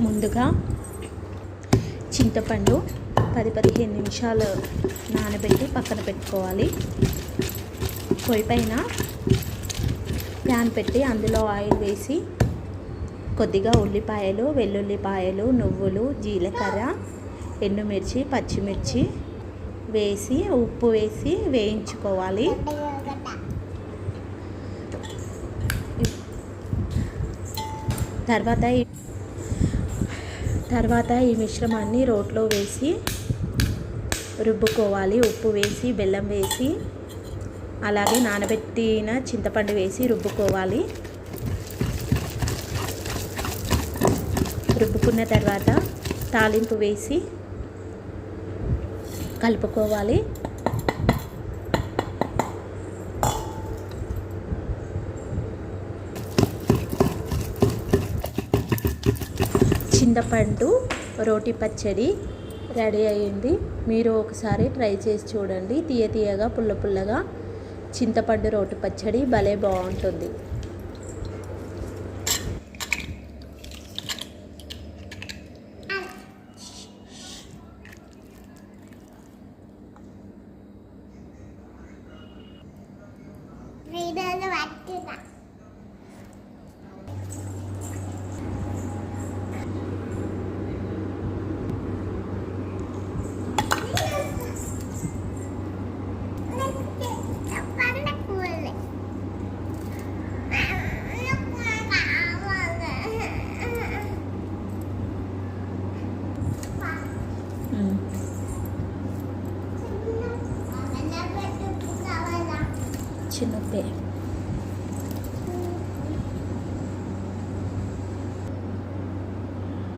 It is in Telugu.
ముందుగా చింతపండు 10-15 నిమిషాలు నానబెట్టి పక్కన పెట్టుకోవాలి. పొయ్యి పైన ప్యాన్ పెట్టి అందులో ఆయిల్ వేసి కొద్దిగా ఉల్లిపాయలు, వెల్లుల్లిపాయలు, నువ్వులు, జీలకర్ర, ఎండుమిర్చి, పచ్చిమిర్చి వేసి ఉప్పు వేసి వేయించుకోవాలి. తర్వాత ఈ మిశ్రమాన్ని రోట్లో వేసి రుబ్బుకోవాలి. ఉప్పు వేసి, బెల్లం వేసి, అలాగే నానబెట్టిన చింతపండు వేసి రుబ్బుకోవాలి. రుబ్బుకున్న తర్వాత తాలింపు వేసి కలుపుకోవాలి. చింతపండు రోటి పచ్చడి రెడీ అయ్యింది. మీరు ఒకసారి ట్రై చేసి చూడండి. తీయగా పుల్లగా చింతపండు రోటి పచ్చడి భలే బాగుంటుంది. చిన్నప్పే